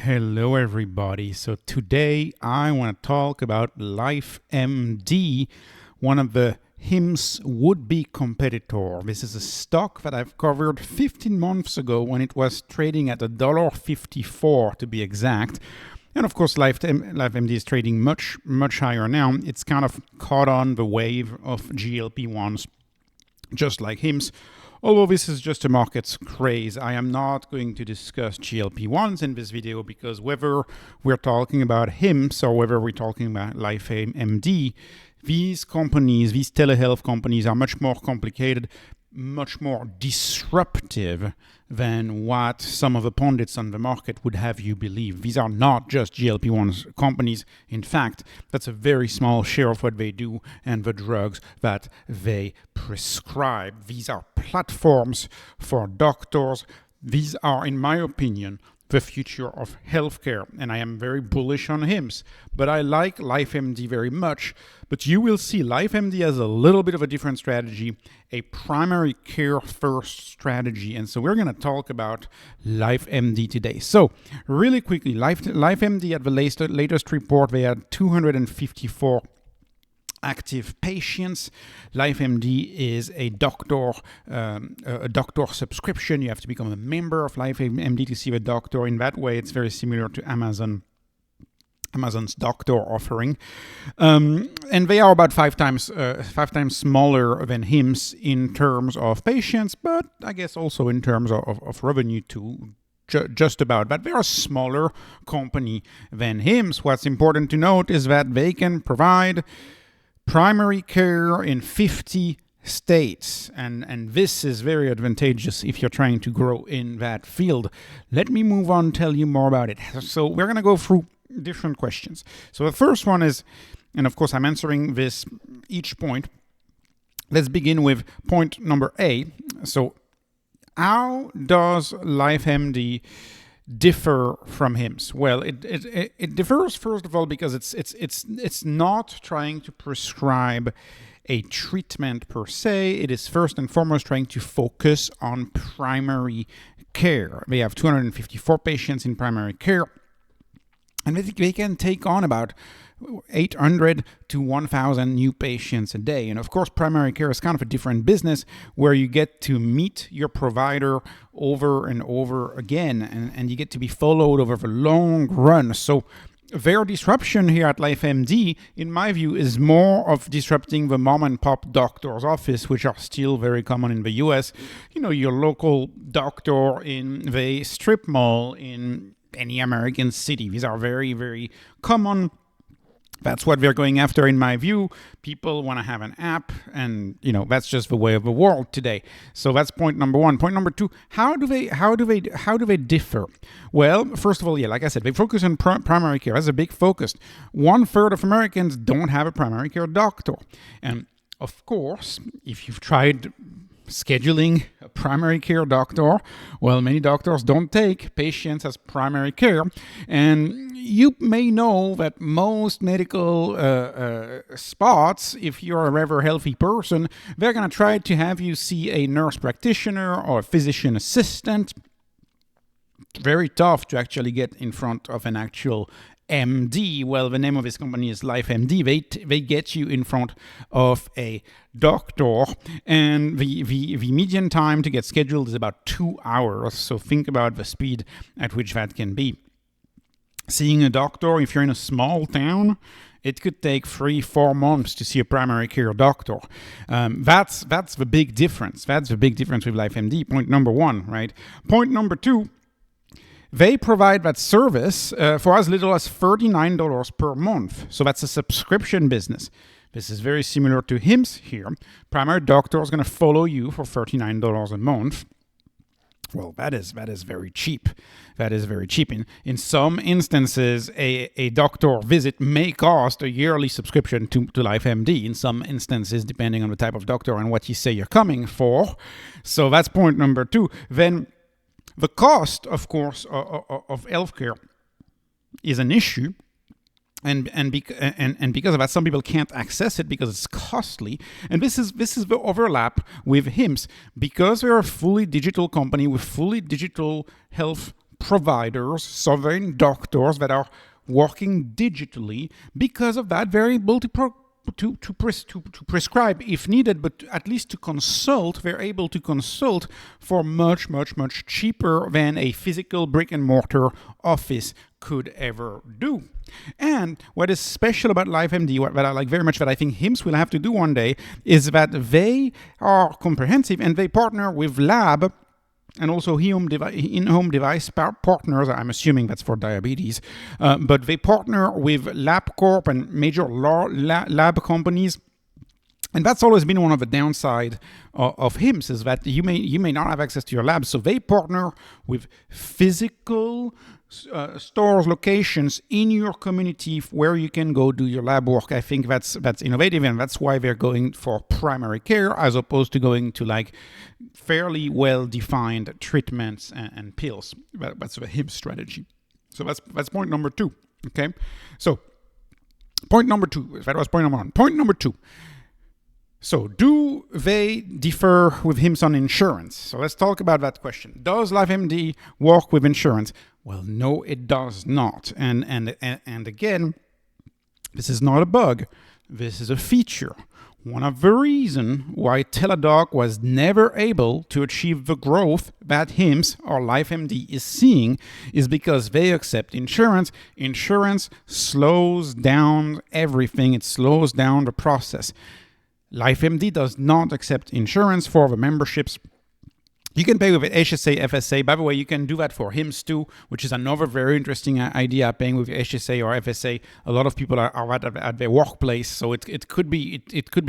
Hello, everybody. So today I want to talk about LifeMD, one of the HIMSS would-be competitor. This is a stock that I've covered 15 months ago when it was trading at $1.54 to be exact. And of course, LifeMD is trading much higher now. It's kind of caught on the wave of GLP-1s, just like HIMSS. Although this is just a market craze, I am not going to discuss GLP-1s in this video because whether we're talking about HIMSS or whether we're talking about LifeMD, these companies, these telehealth companies are much more complicated, much more disruptive than what some of the pundits on the market would have you believe. These are not just GLP-1 companies. In fact, that's a very small share of what they do and the drugs that they prescribe. These are platforms for doctors. These are, in my opinion, the future of healthcare, and I am very bullish on HIMSS, but I like LifeMD very much. But you will see LifeMD has a little bit of a different strategy, a primary care first strategy, and so we're going to talk about LifeMD today. So really quickly, LifeMD at the latest report, they had 254 active patients. LifeMD is a doctor subscription. You have to become a member of LifeMD to see the doctor. In that way, it's very similar to Amazon's doctor offering, and they are about five times smaller than HIMSS in terms of patients, but I guess also in terms of revenue too. Just about, but they're a smaller company than HIMSS. What's important to note is that they can provide primary care in 50 states, and this is very advantageous if you're trying to grow in that field. Let me move on, tell you more about it. So we're going to go through different questions. So the first one is, and of course I'm answering this each point. Let's begin with point number A. So how does LifeMD differ from HIMSS? Well, it differs first of all because it's not trying to prescribe a treatment per se. It is first and foremost trying to focus on primary care. They have 254 patients in primary care, and they can take on about 800 to 1,000 new patients a day. And of course, primary care is kind of a different business where you get to meet your provider over and over again, and you get to be followed over the long run. So their disruption here at LifeMD, in my view, is more of disrupting the mom and pop doctor's office, which are still very common in the US. You know, your local doctor in the strip mall in any American city. These are very, very common. That's what they're going after, in my view. People want to have an app, and that's just the way of the world today. So that's point number one. Point number two: how do they differ? Well, first of all, like I said, they focus on primary care. That's a big focus. 1/3 of Americans don't have a primary care doctor, and of course, if you've tried scheduling a primary care doctor, well, many doctors don't take patients as primary care, and you may know that most medical spots, if you're a rather healthy person, they're going to try to have you see a nurse practitioner or a physician assistant. Very tough to actually get in front of an actual MD. Well, the name of this company is LifeMD. They get you in front of a doctor, and the median time to get scheduled is about 2 hours. So think about the speed at which that can be. Seeing a doctor, if you're in a small town, it could take 3-4 months to see a primary care doctor. That's the big difference. That's the big difference with LifeMD. Point number one, right? Point number two: they provide that service for as little as $39 per month. So that's a subscription business. This is very similar to HIMSS here. Primary doctor is going to follow you for $39 a month. Well, that is very cheap. That is very cheap. In some instances, a doctor visit may cost a yearly subscription to LifeMD. In some instances, depending on the type of doctor and what you say you're coming for. So that's point number two. Then the cost, of course, of healthcare is an issue, and because of that, some people can't access it because it's costly. And this is the overlap with HIMSS, because we're a fully digital company with fully digital health providers, sovereign doctors that are working digitally because of that, very able to prescribe if needed, but at least to consult. They're able to consult for much cheaper than a physical brick and mortar office could ever do. And what is special about LifeMD, what I like very much, that I think HIMSS will have to do one day, is that they are comprehensive and they partner with lab and also in-home device partners. I'm assuming that's for diabetes, but they partner with LabCorp and major lab companies. And that's always been one of the downside of HIMSS, is that you may not have access to your lab. So they partner with physical stores, locations in your community where you can go do your lab work. I think that's innovative, and that's why they're going for primary care as opposed to going to like fairly well-defined treatments and pills. That's the HIMSS strategy. So that's point number 2. Okay, so point number 2. That was point number 1. Point number 2. So do they differ with HIMSS on insurance? So let's talk about that question. Does LifeMD work with insurance? Well, no, it does not. And again, this is not a bug. This is a feature. One of the reasons why Teladoc was never able to achieve the growth that HIMSS or LifeMD is seeing is because they accept insurance. Insurance slows down everything. It slows down the process. LifeMD does not accept insurance for the memberships. You can pay with HSA, FSA. By the way, you can do that for HIMSS too, which is another very interesting idea, paying with HSA or FSA. A lot of people are at their workplace, so it could be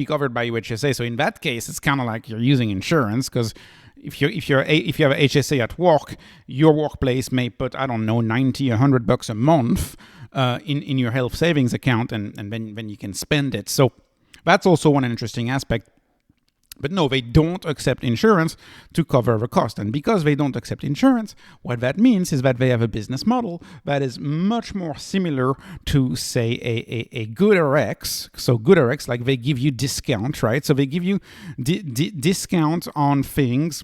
covered by your HSA. So in that case, it's kind of like you're using insurance, because if you have a HSA at work, your workplace may put, I don't know, $90, $100 a month in your health savings account, and then you can spend it. So that's also one interesting aspect. But no, they don't accept insurance to cover the cost. And because they don't accept insurance, what that means is that they have a business model that is much more similar to, say, a GoodRx. So GoodRx, like, they give you discount, right? So they give you discount on things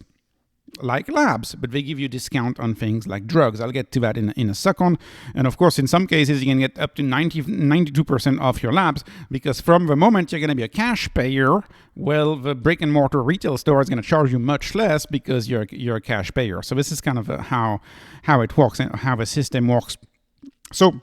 like labs, but they give you discount on things like drugs. I'll get to that in a second. And of course, in some cases, you can get up to 92% off your labs, because from the moment you're going to be a cash payer, well, the brick and mortar retail store is going to charge you much less because you're a cash payer. So this is kind of how it works and how the system works. So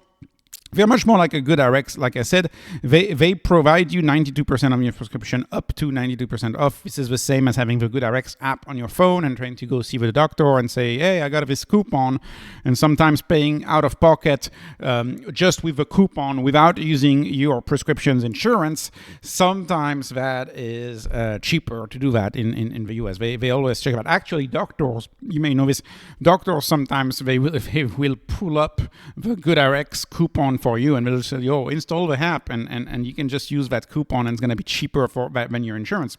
they're much more like a GoodRx. Like I said, they provide you 92% of your prescription, up to 92% off. This is the same as having the GoodRx app on your phone and trying to go see the doctor and say, hey, I got this coupon, and sometimes paying out of pocket just with the coupon without using your prescription's insurance. Sometimes that is cheaper to do that in the US. They always check about. Actually, doctors, you may know this, doctors sometimes they will pull up the GoodRx coupon for you, and they'll say, "Oh, install the app, and you can just use that coupon, and it's going to be cheaper than your insurance."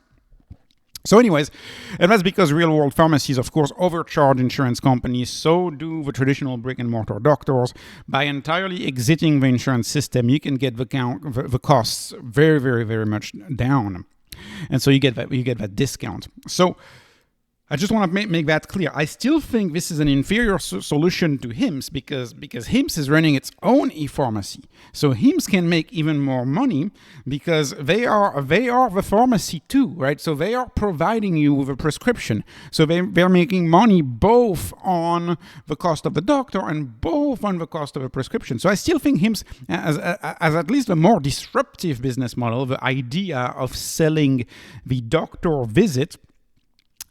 So anyways, and that's because real-world pharmacies, of course, overcharge insurance companies. So do the traditional brick-and-mortar doctors. By entirely exiting the insurance system, you can get the costs very, very, very much down, and so you get that discount. So I just want to make that clear. I still think this is an inferior solution to HIMSS because HIMSS is running its own e-pharmacy. So HIMSS can make even more money because they are the pharmacy too, right? So they are providing you with a prescription. So they're making money both on the cost of the doctor and both on the cost of a prescription. So I still think HIMSS as at least a more disruptive business model, the idea of selling the doctor visit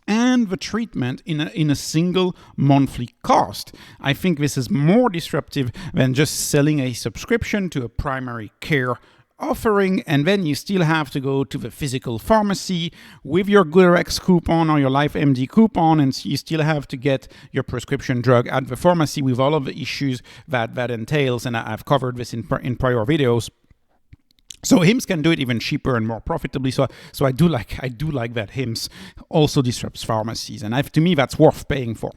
and the treatment in a single monthly cost. I think this is more disruptive than just selling a subscription to a primary care offering, and then you still have to go to the physical pharmacy with your GoodRx coupon or your LifeMD coupon, and you still have to get your prescription drug at the pharmacy with all of the issues that entails, and I've covered this in prior videos. So HIMSS can do it even cheaper and more profitably. So I do like that HIMSS also disrupts pharmacies, and to me that's worth paying for.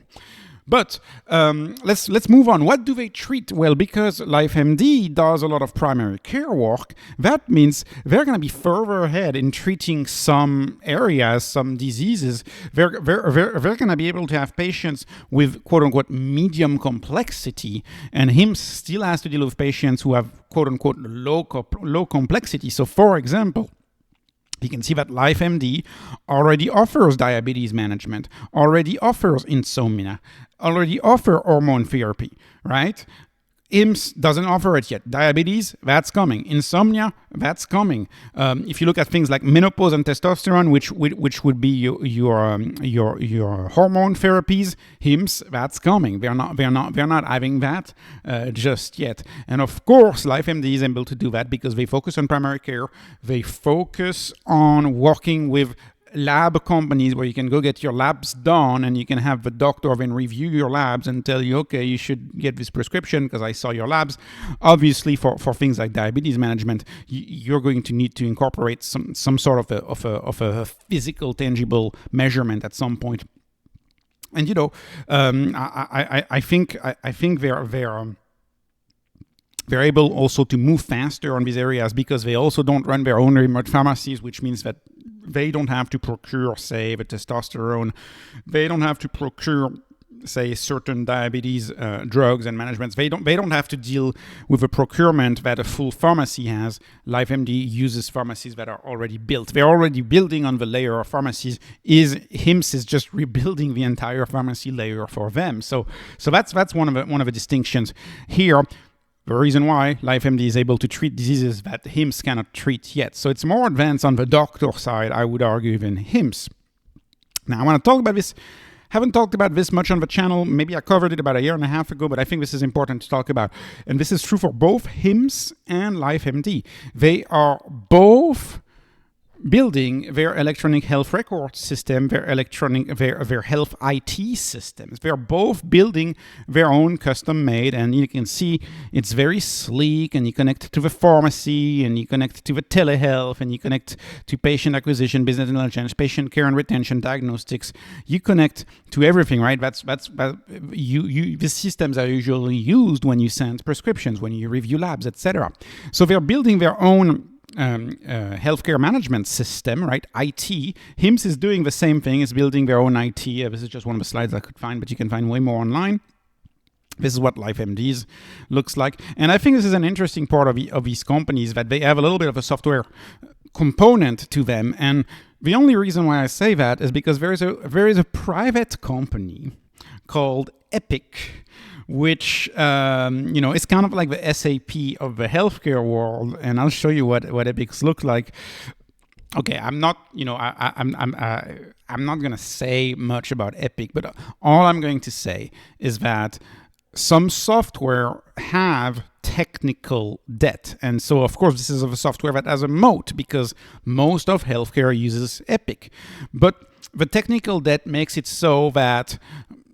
But let's move on. What do they treat? Well, because LifeMD does a lot of primary care work, that means they're going to be further ahead in treating some areas, some diseases. They're going to be able to have patients with quote-unquote medium complexity, and HIMSS still has to deal with patients who have quote-unquote low complexity. So, for example, you can see that LifeMD already offers diabetes management, already offers insomnia, already offer hormone therapy, right? HIMSS doesn't offer it yet. Diabetes, that's coming. Insomnia, that's coming. If you look at things like menopause and testosterone, which would be your hormone therapies, HIMSS, that's coming. They're not having that just yet. And of course, LifeMD is able to do that because they focus on primary care. They focus on working with lab companies where you can go get your labs done and you can have the doctor then review your labs and tell you, okay, you should get this prescription because I saw your labs. Obviously, for things like diabetes management, you're going to need to incorporate some sort of a physical, tangible measurement at some point. And I think they're able also to move faster on these areas because they also don't run their own remote pharmacies, which means that they don't have to procure, say, the testosterone. They don't have to procure, say, certain diabetes drugs and managements. They don't have to deal with the procurement that a full pharmacy has. LifeMD uses pharmacies that are already built. They're already building on the layer of pharmacies. HIMSS is just rebuilding the entire pharmacy layer for them. So that's one of the distinctions here. The reason why LifeMD is able to treat diseases that HIMSS cannot treat yet. So it's more advanced on the doctor side, I would argue, than HIMSS. Now, I want to talk about this. Haven't talked about this much on the channel. Maybe I covered it about a year and a half ago, but I think this is important to talk about. And this is true for both HIMSS and LifeMD. They are both building their electronic health record system, their health IT systems. They're both building their own custom-made, and you can see it's very sleek, and you connect to the pharmacy, and you connect to the telehealth, and you connect to patient acquisition, business intelligence, patient care and retention, diagnostics. You connect to everything, right? These systems are usually used when you send prescriptions, when you review labs, etc. So they're building their own healthcare management system, right? IT. HIMSS is doing the same thing, is building their own IT. This is just one of the slides I could find, but you can find way more online. This is what LifeMD's looks like. And I think this is an interesting part of these companies, that they have a little bit of a software component to them. And the only reason why I say that is because there is a private company called Epic, which is kind of like the SAP of the healthcare world, and I'll show you what Epics look like. Okay, I'm not gonna say much about Epic, but all I'm going to say is that some software have technical debt, and so of course this is a software that has a moat because most of healthcare uses Epic, but the technical debt makes it so that,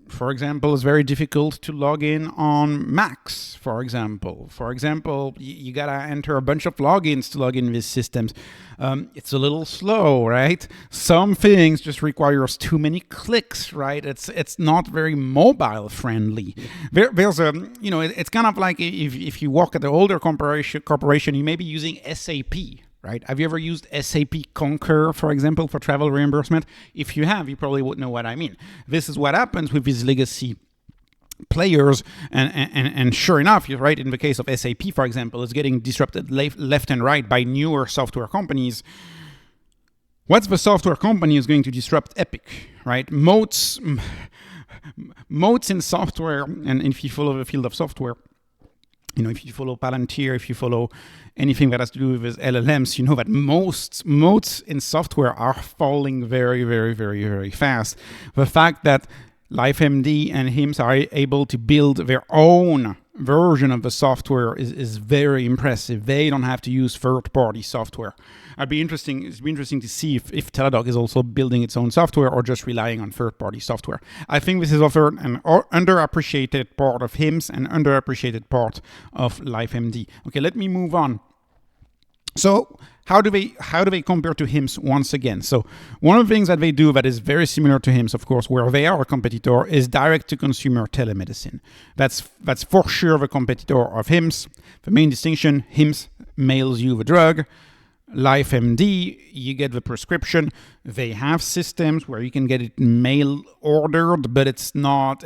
for example, it's very difficult to log in on Macs, for example. For example, you got to enter a bunch of logins to log in these systems. It's a little slow, right? Some things just requires too many clicks, right? It's not very mobile friendly. It's kind of like if you work at an older corporation, you may be using SAP. Right? Have you ever used SAP Concur, for example, for travel reimbursement? If you have, you probably would know what I mean. This is what happens with these legacy players, and sure enough, you're right. In the case of SAP, for example, it's getting disrupted left and right by newer software companies. What's the software company is going to disrupt Epic, right? Moats in software, and if you follow the field of software, if you follow Palantir, if you follow anything that has to do with LLMs, you know that most moats in software are falling very, very, very, very fast. The fact that LifeMD and HIMSS are able to build their own version of the software is very impressive. They don't have to use third-party software. It'd be interesting to see if Teladoc is also building its own software or just relying on third-party software. I think this is also an underappreciated part of HIMSS and underappreciated part of LifeMD. Okay, let me move on. So how do they compare to HIMSS once again? So one of the things that they do that is very similar to HIMSS, of course, where they are a competitor, is direct to consumer telemedicine. That's for sure the competitor of HIMSS. The main distinction: HIMSS mails you the drug. LifeMD, you get the prescription. They have systems where you can get it mail ordered, but it's not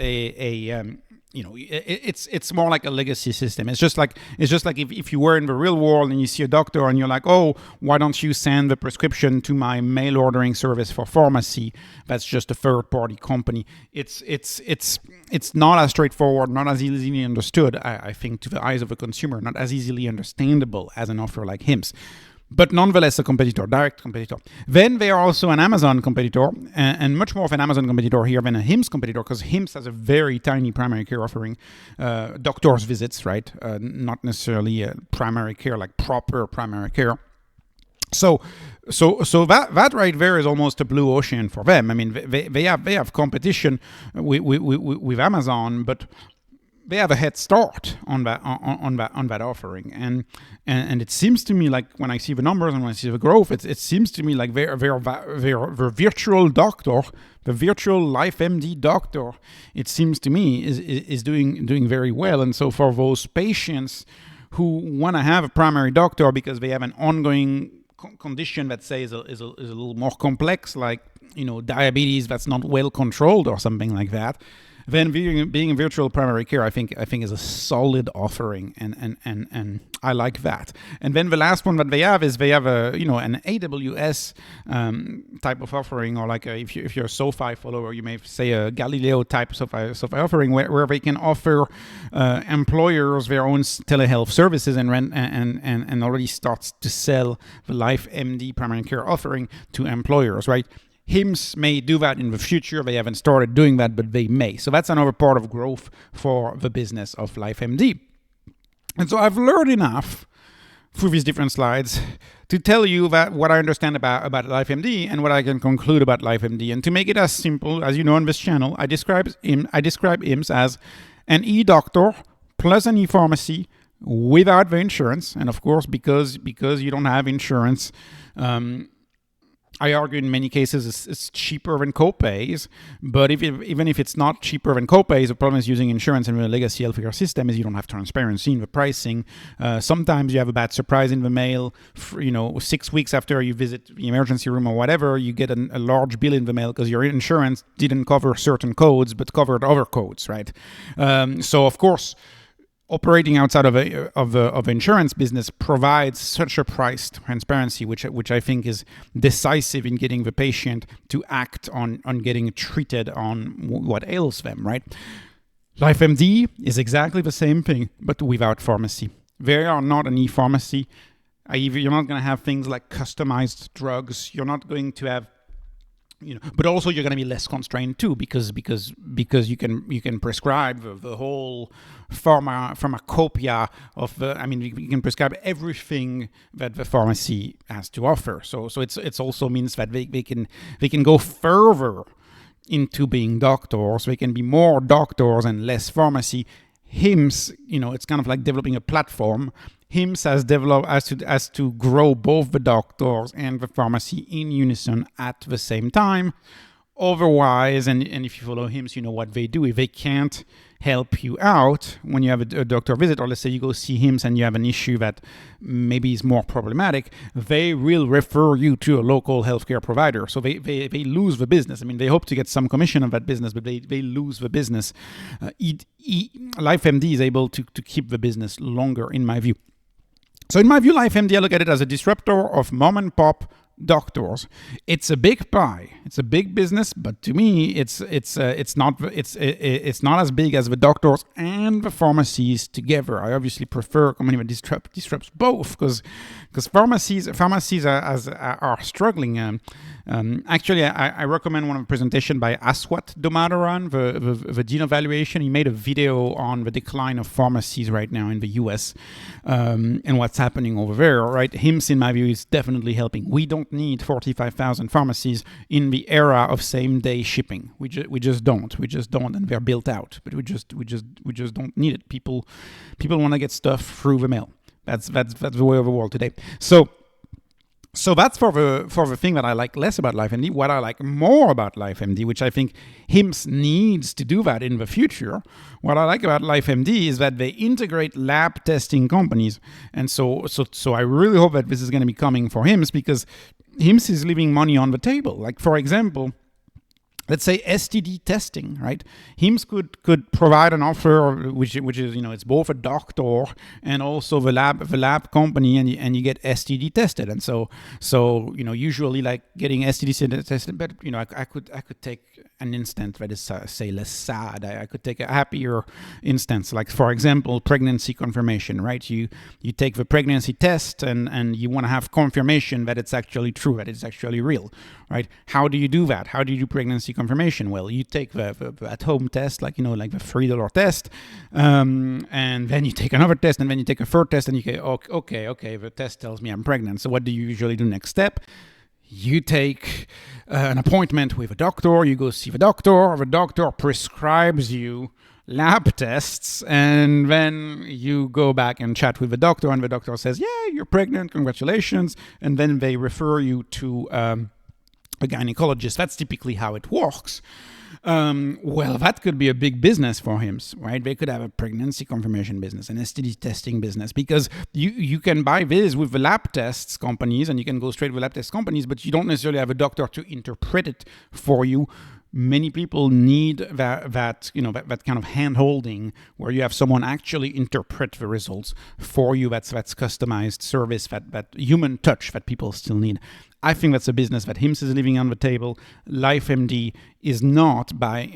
it's more like a legacy system. It's just like if you were in the real world and you see a doctor and you're like, oh, why don't you send the prescription to my mail ordering service for pharmacy? That's just a third party company. It's not as straightforward, not as easily understood, I think, to the eyes of a consumer, not as easily understandable as an offer like HIMSS. But nonetheless a competitor, direct competitor. Then they are also an Amazon competitor, and much more of an Amazon competitor here than a HIMSS competitor, because HIMSS has a very tiny primary care offering, doctor's visits, right? Not necessarily primary care, like proper primary care. So that right there is almost a blue ocean for them. I mean, they have competition with Amazon, but they have a head start on that offering, and it seems to me like when I see the numbers and when I see the growth, it seems to me like their virtual doctor, the virtual LifeMD doctor, it seems to me is doing very well. And so for those patients who want to have a primary doctor because they have an ongoing condition that say is a little more complex, like diabetes that's not well controlled or something like that, then being a virtual primary care, I think is a solid offering, and I like that. And then the last one that they have is an AWS type of offering, or like if you're a SoFi follower, you may say a Galileo type SoFi offering where they can offer employers their own telehealth services and already starts to sell the LifeMD primary care offering to employers, right? HIMSS may do that in the future. They haven't started doing that, but they may. So that's another part of growth for the business of LifeMD. And so I've learned enough through these different slides to tell you that what I understand about LifeMD and what I can conclude about LifeMD. And to make it as simple, as you know on this channel, I describe HIMSS as an eDoctor plus an ePharmacy without the insurance. And of course, because you don't have insurance, I argue in many cases it's cheaper than copays, but even if it's not cheaper than copays, the problem is using insurance in the legacy healthcare system is you don't have transparency in the pricing. Sometimes you have a bad surprise in the mail. 6 weeks after you visit the emergency room or whatever, you get a large bill in the mail because your insurance didn't cover certain codes but covered other codes, right? So of course, operating outside of the insurance business provides such a price transparency, which I think is decisive in getting the patient to act on getting treated on what ails them, right? LifeMD is exactly the same thing, but without pharmacy. They are not an e-pharmacy. You're not going to have things like customized drugs. You're not going to have but also you're going to be less constrained too, because you can prescribe the whole pharmacopoeia of you can prescribe everything that the pharmacy has to offer. So it's also means that they can go further into being doctors. They can be more doctors and less pharmacy. HIMSS, it's kind of like developing a platform. HIMSS has to grow both the doctors and the pharmacy in unison at the same time. Otherwise, and if you follow HIMSS, you know what they do. If they can't help you out when you have a doctor visit, or let's say you go see HIMSS and you have an issue that maybe is more problematic, they will refer you to a local healthcare provider. So they lose the business. I mean, they hope to get some commission on that business, but they lose the business. LifeMD is able to keep the business longer, in my view. So in my view, LifeMD, I look at it as a disruptor of mom and pop doctors. It's a big pie. It's a big business, but to me, it's not as big as the doctors and the pharmacies together. I obviously prefer a company that disrupts both, because pharmacies are struggling. Actually, I recommend one of the presentation by Aswat Domadaran, the Dean of Valuation. He made a video on the decline of pharmacies right now in the US and what's happening over there. Right, HIMSS, in my view, is definitely helping. We don't need 45,000 pharmacies in the era of same-day shipping. We just don't, and they're built out. But we just don't need it. People want to get stuff through the mail. That's the way of the world today. So So that's for the thing that I like less about LifeMD. What I like more about LifeMD, which I think HIMSS needs to do that in the future. What I like about LifeMD is that they integrate lab testing companies, and so I really hope that this is going to be coming for HIMSS, because HIMSS is leaving money on the table. Like, for example, let's say STD testing, right? HIMSS could provide an offer which is, it's both a doctor and also the lab company, and you get STD tested. And so usually, like, getting STD tested, but I could take an instance that is say less sad. I could take a happier instance, like, for example, pregnancy confirmation, right? You take the pregnancy test and you want to have confirmation that it's actually true, that it's actually real, right? How do you do that? How do you do pregnancy confirmation? Well, you take the at-home test, like the $3 test, and then you take another test, and then you take a third test, and you go, okay, the test tells me I'm pregnant. So what do you usually do next step? You take an appointment with a doctor, you go see the doctor prescribes you lab tests, and then you go back and chat with the doctor, and the doctor says, yeah, you're pregnant, congratulations, and then they refer you to a gynecologist. That's typically how it works. Well, that could be a big business for HIMSS, right? They could have a pregnancy confirmation business, an STD testing business, because you can buy this with the lab tests companies, and you can go straight with lab test companies, but you don't necessarily have a doctor to interpret it for you. Many people need that kind of hand-holding, where you have someone actually interpret the results for you. That's customized service, that human touch that people still need. I think that's a business that HIMSS is leaving on the table. LifeMD is not, by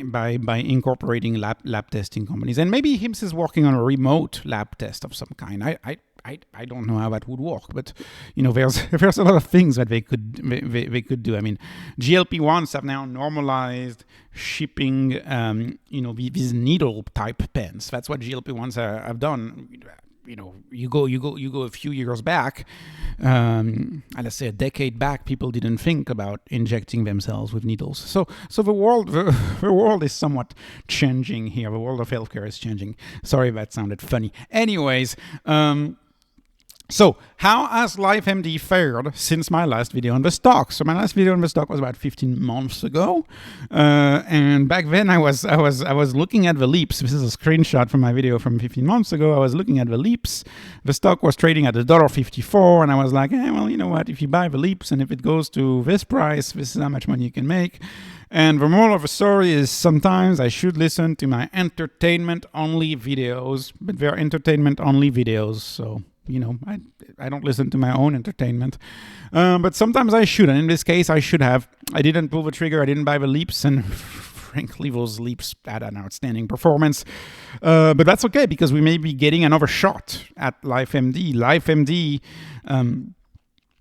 incorporating lab testing companies. And maybe HIMSS is working on a remote lab test of some kind. I don't know how that would work, but there's a lot of things that they could do. I mean, GLP-1s have now normalized shipping these needle type pens. That's what GLP-1s have done. You go a few years back, let's say a decade back, people didn't think about injecting themselves with needles. So the world is somewhat changing here. The world of healthcare is changing. Sorry if that sounded funny. Anyways, so how has LifeMD fared since my last video on the stock? So my last video on the stock was about 15 months ago, and back then I was looking at the leaps. This is a screenshot from my video from 15 months ago. I was looking at the leaps. The stock was trading at $1.54, and I was like, well, you know what? If you buy the leaps, and if it goes to this price, this is how much money you can make. And the moral of the story is sometimes I should listen to my entertainment-only videos, but they're entertainment-only videos, so I don't listen to my own entertainment. But sometimes I should, and in this case I should have. I didn't pull the trigger, I didn't buy the leaps, and frankly those leaps had an outstanding performance. But that's okay, because we may be getting another shot at LifeMD. LifeMD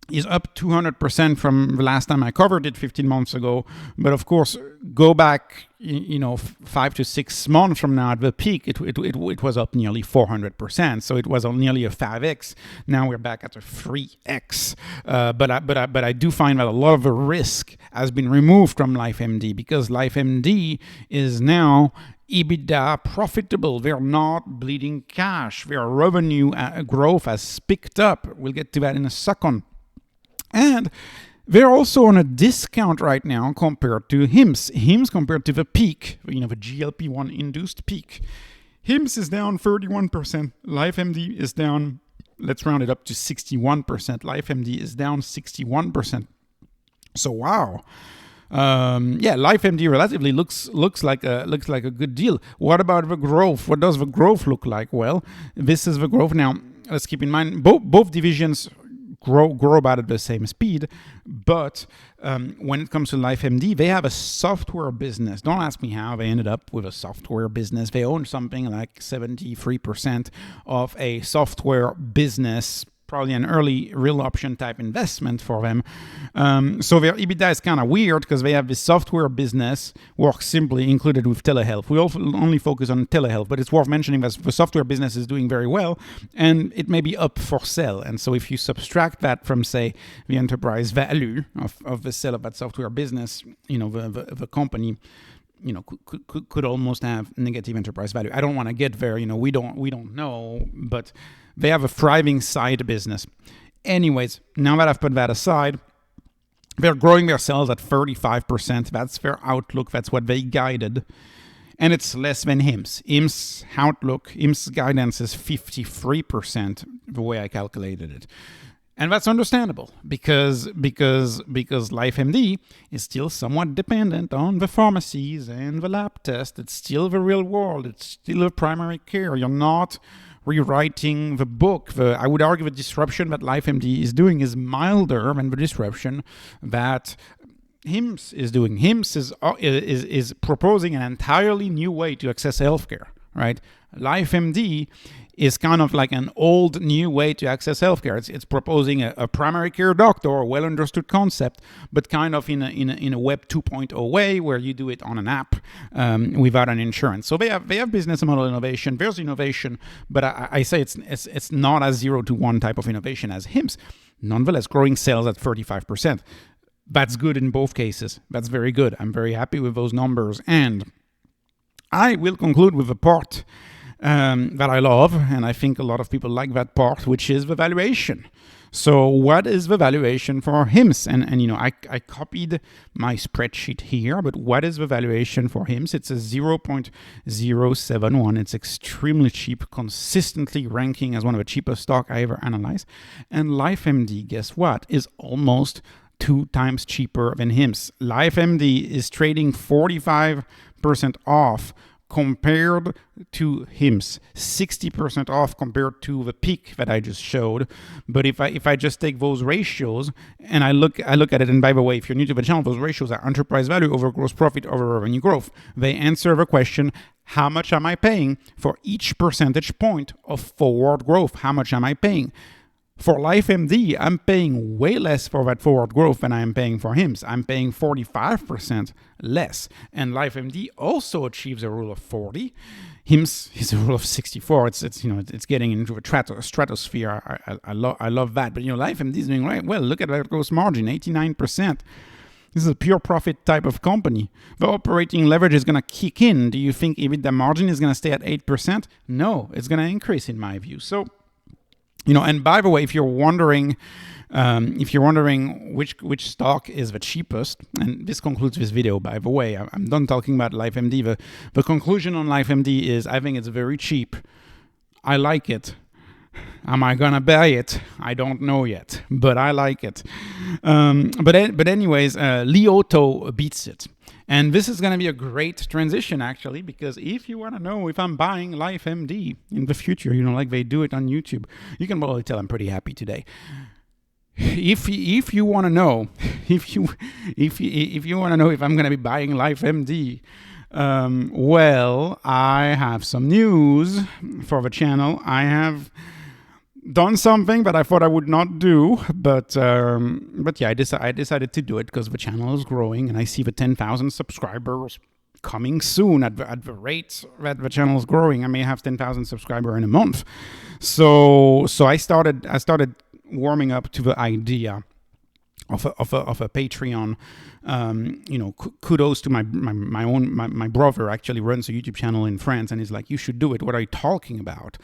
is up 200% from the last time I covered it 15 months ago. But of course, go back 5 to 6 months from now at the peak, it was up nearly 400%. So it was nearly a 5x. Now we're back at a 3x. But I do find that a lot of the risk has been removed from LifeMD, because LifeMD is now EBITDA profitable. They're not bleeding cash. Their revenue growth has picked up. We'll get to that in a second. And they're also on a discount right now compared to HIMSS. HIMSS compared to the peak, the GLP-1 induced peak. HIMSS is down 31%. LifeMD is down, let's round it up to 61%. LifeMD is down 61%. So wow. LifeMD relatively looks like a good deal. What about the growth? What does the growth look like? Well, this is the growth. Now, let's keep in mind both divisions grow about at the same speed, but when it comes to LifeMD, they have a software business. Don't ask me how they ended up with a software business. They own something like 73% of a software business, probably an early real option type investment for them. So their EBITDA is kind of weird, because they have this software business, works simply included with telehealth. We only focus on telehealth, but it's worth mentioning that the software business is doing very well, and it may be up for sale. And so if you subtract that from, say, the enterprise value of the sale of that software business, the company could almost have negative enterprise value. I don't want to get there. We don't know, but they have a thriving side business. Anyways, now that I've put that aside, they're growing their sales at 35%. That's their outlook. That's what they guided. And it's less than HIMSS. HIMSS outlook, HIMSS guidance is 53%, the way I calculated it. And that's understandable because LifeMD is still somewhat dependent on the pharmacies and the lab test. It's still the real world. It's still a primary care. You're not rewriting the book. I would argue the disruption that LifeMD is doing is milder than the disruption that HIMSS is doing. HIMSS is proposing an entirely new way to access healthcare, right? LifeMD is kind of like an old new way to access healthcare. It's proposing a primary care doctor, a well understood concept, but kind of in a Web 2.0 way where you do it on an app without an insurance. So they have business model innovation. There's innovation, but I say it's not as 0 to 1 type of innovation as HIMSS. Nonetheless, growing sales at 35%. That's good in both cases. That's very good. I'm very happy with those numbers. And I will conclude with a part that I love, and I think a lot of people like that part, which is the valuation. So what is the valuation for HIMSS? And I copied my spreadsheet here, but what is the valuation for HIMSS? It's a 0.071. It's extremely cheap, consistently ranking as one of the cheapest stock I ever analyzed. And LifeMD, guess what, is almost 2 times cheaper than HIMSS. LifeMD is trading 45% off compared to HIMSS, 60% off compared to the peak that I just showed. But if I just take those ratios and I look at it, and by the way, if you're new to the channel, those ratios are enterprise value over gross profit over revenue growth. They answer the question, how much am I paying for each percentage point of forward growth? How much am I paying? For LifeMD, I'm paying way less for that forward growth than I am paying for HIMSS. I'm paying 45% less. And LifeMD also achieves a rule of 40. HIMSS is a rule of 64. It's getting into a stratosphere. I love that. But LifeMD is doing right well. Look at that gross margin, 89%. This is a pure profit type of company. The operating leverage is going to kick in. Do you think EBITDA margin is going to stay at 8%? No, it's going to increase in my view. So, and by the way, if you're wondering which stock is the cheapest, and this concludes this video, by the way, I'm done talking about LifeMD. The conclusion on LifeMD is I think it's very cheap. I like it. Am I gonna buy it? I don't know yet, but I like it. But anyways, Li Auto beats it. And this is going to be a great transition, actually, because if you want to know if I'm buying LifeMD in the future, like they do it on YouTube, you can probably tell I'm pretty happy today. If you want to know, if you want to know if I'm going to be buying LifeMD, well, I have some news for the channel. I have done something that I thought I would not do, but yeah, I decided to do it because the channel is growing and I see the 10,000 subscribers coming soon at the rate that the channel is growing. I may have 10,000 subscribers in a month. So I started warming up to the idea of a Patreon. Kudos to my brother actually runs a YouTube channel in France, and he's like, you should do it. What are you talking about?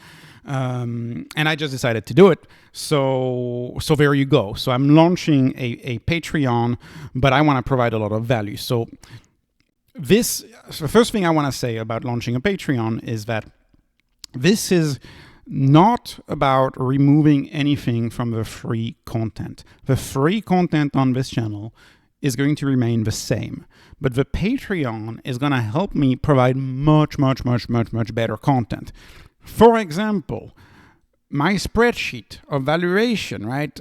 And I just decided to do it. So there you go. So I'm launching a Patreon, but I want to provide a lot of value. So the first thing I want to say about launching a Patreon is that this is not about removing anything from the free content. The free content on this channel is going to remain the same, but the Patreon is going to help me provide much better content. For example, my spreadsheet of valuation, right?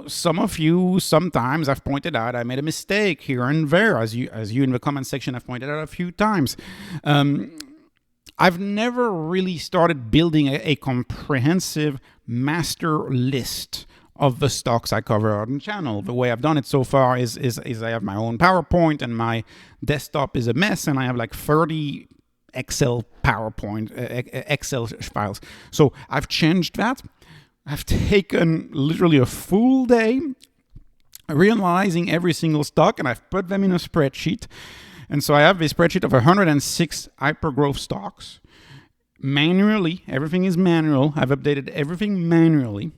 Some of you sometimes have pointed out I made a mistake here and there, as you in the comment section have pointed out a few times. I've never really started building a comprehensive master list of the stocks I cover on the channel. The way I've done it so far is I have my own PowerPoint and my desktop is a mess, and I have like 30 Excel files. So I've changed that. I've taken literally a full day reanalyzing every single stock, and I've put them in a spreadsheet. And so I have a spreadsheet of 106 hypergrowth stocks. Manually, everything is manual. I've updated everything manually.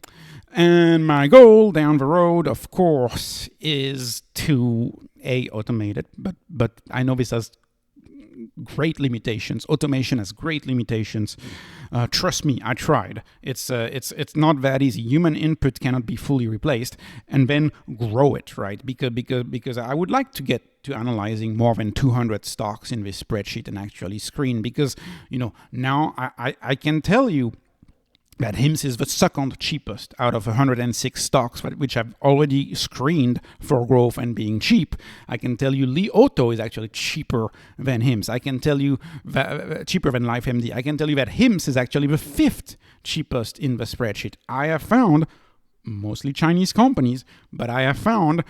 And my goal down the road, of course, is to automate it, but I know this has great limitations. Automation has great limitations. Trust me, I tried. It's not that easy. Human input cannot be fully replaced, and then grow it, right? Because I would like to get to analyzing more than 200 stocks in this spreadsheet and actually screen, because now I can tell you that HIMSS is the second cheapest out of 106 stocks, which I've already screened for growth and being cheap. I can tell you Li Auto is actually cheaper than HIMSS. I can tell you cheaper than LifeMD. I can tell you that HIMSS is actually the fifth cheapest in the spreadsheet. I have found mostly Chinese companies, but I have found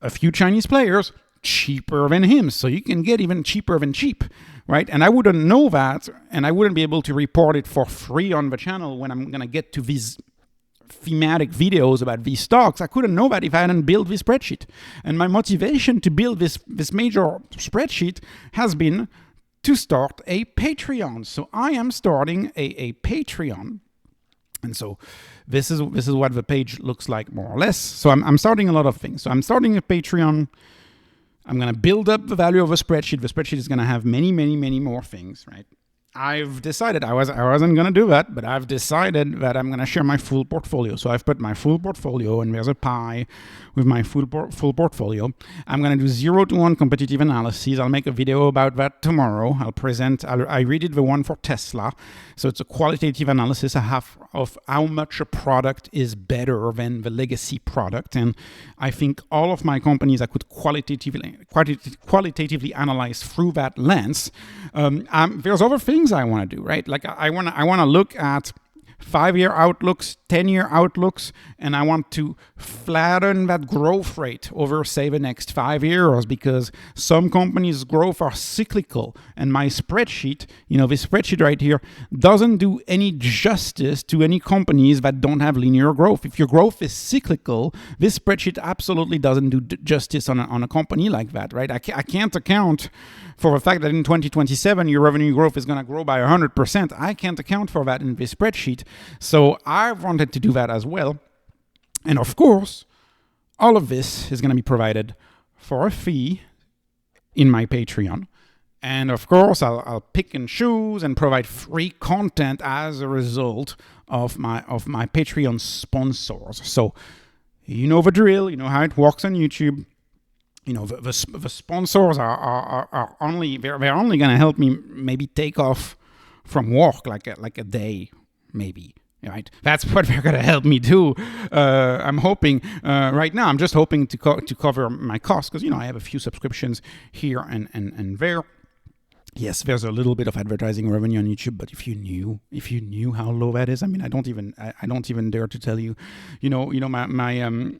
a few Chinese players cheaper than HIMSS. So you can get even cheaper than cheap, right? And I wouldn't know that, and I wouldn't be able to report it for free on the channel when I'm going to get to these thematic videos about these stocks. I couldn't know that if I hadn't built this spreadsheet. And my motivation to build this major spreadsheet has been to start a Patreon. So I am starting a Patreon. And so this is what the page looks like, more or less. So I'm starting a lot of things. So I'm starting a Patreon. I'm going to build up the value of a spreadsheet. The spreadsheet is going to have many, many, many more things, right? I've decided I wasn't going to do that, but I've decided that I'm going to share my full portfolio. So I've put my full portfolio, and there's a pie with my full portfolio. I'm going to do 0 to 1 competitive analysis. I'll make a video about that tomorrow. I redid the one for Tesla. So it's a qualitative analysis I have of how much a product is better than the legacy product. And I think all of my companies I could qualitatively analyze through that lens. There's other things I want to do, right? Like I want to look at 5-year outlooks, 10-year outlooks, and I want to flatten that growth rate over, say, the next 5 years, because some companies' growth are cyclical. And my spreadsheet, this spreadsheet right here, doesn't do any justice to any companies that don't have linear growth. If your growth is cyclical, this spreadsheet absolutely doesn't do justice on a company like that, right? I can't account for the fact that in 2027 your revenue growth is going to grow by 100%. I can't account for that in this spreadsheet. So I wanted to do that as well. And of course, all of this is going to be provided for a fee in my Patreon. And of course, I'll pick and choose and provide free content as a result of my Patreon sponsors. So you know the drill, you know how it works on YouTube. The sponsors are only going to help me maybe take off from work like a day, maybe. Right, that's what they're going to help me do. I'm hoping right now. I'm just hoping to cover my costs, because I have a few subscriptions here and there. Yes, there's a little bit of advertising revenue on YouTube, but if you knew how low that is, I mean, I don't even dare to tell you. My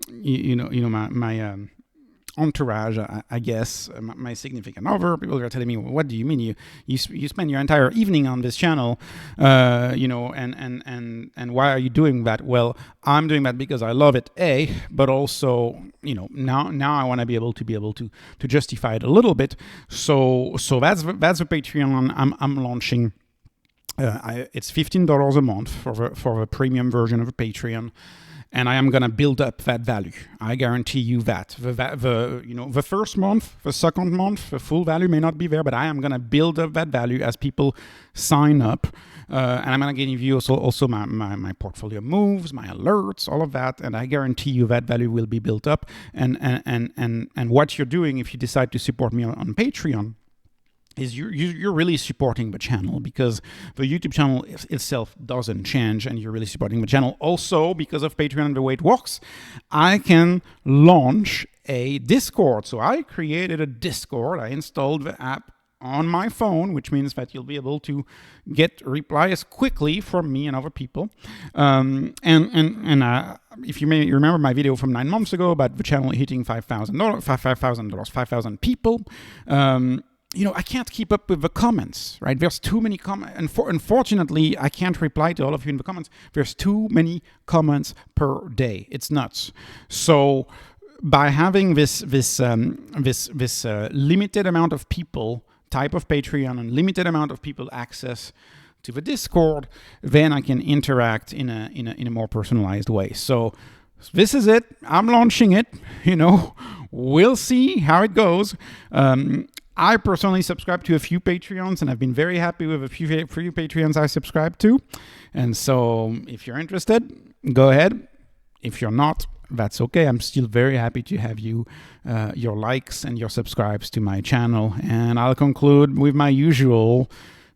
entourage, I guess, my significant other, people are telling me, what do you mean you spend your entire evening on this channel, and why are you doing that? Well, I'm doing that because I love it, but also, now I want to be able to justify it a little bit. So that's the Patreon I'm launching. It's $15 a month for the premium version of a Patreon. And I am going to build up that value. I guarantee you that. The first month, the second month, the full value may not be there, but I am going to build up that value as people sign up. And I'm going to give you also my portfolio moves, my alerts, all of that. And I guarantee you that value will be built up. And what you're doing if you decide to support me on Patreon is you're really supporting the channel, because the YouTube channel itself doesn't change, and you're really supporting the channel. Also, because of Patreon and the way it works, I can launch a Discord. So I created a Discord. I installed the app on my phone, which means that you'll be able to get replies quickly from me and other people. If you may remember my video from 9 months ago about the channel hitting $5,000 people, I can't keep up with the comments, right? There's too many comments. Unfortunately, I can't reply to all of you in the comments. There's too many comments per day. It's nuts. So by having this limited amount of people type of Patreon and limited amount of people access to the Discord, then I can interact in a more personalized way. So this is it. I'm launching it. We'll see how it goes. I personally subscribe to a few Patreons, and I've been very happy with a few Patreons I subscribe to. And so if you're interested, go ahead. If you're not, that's okay. I'm still very happy to have your likes and your subscribes to my channel. And I'll conclude with my usual,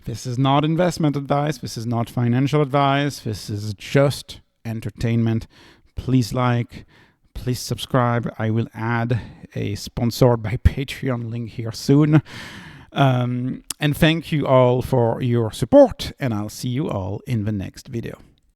this is not investment advice. This is not financial advice. This is just entertainment. Please like, please subscribe. I will add a sponsored by Patreon link here soon. And thank you all for your support, and I'll see you all in the next video.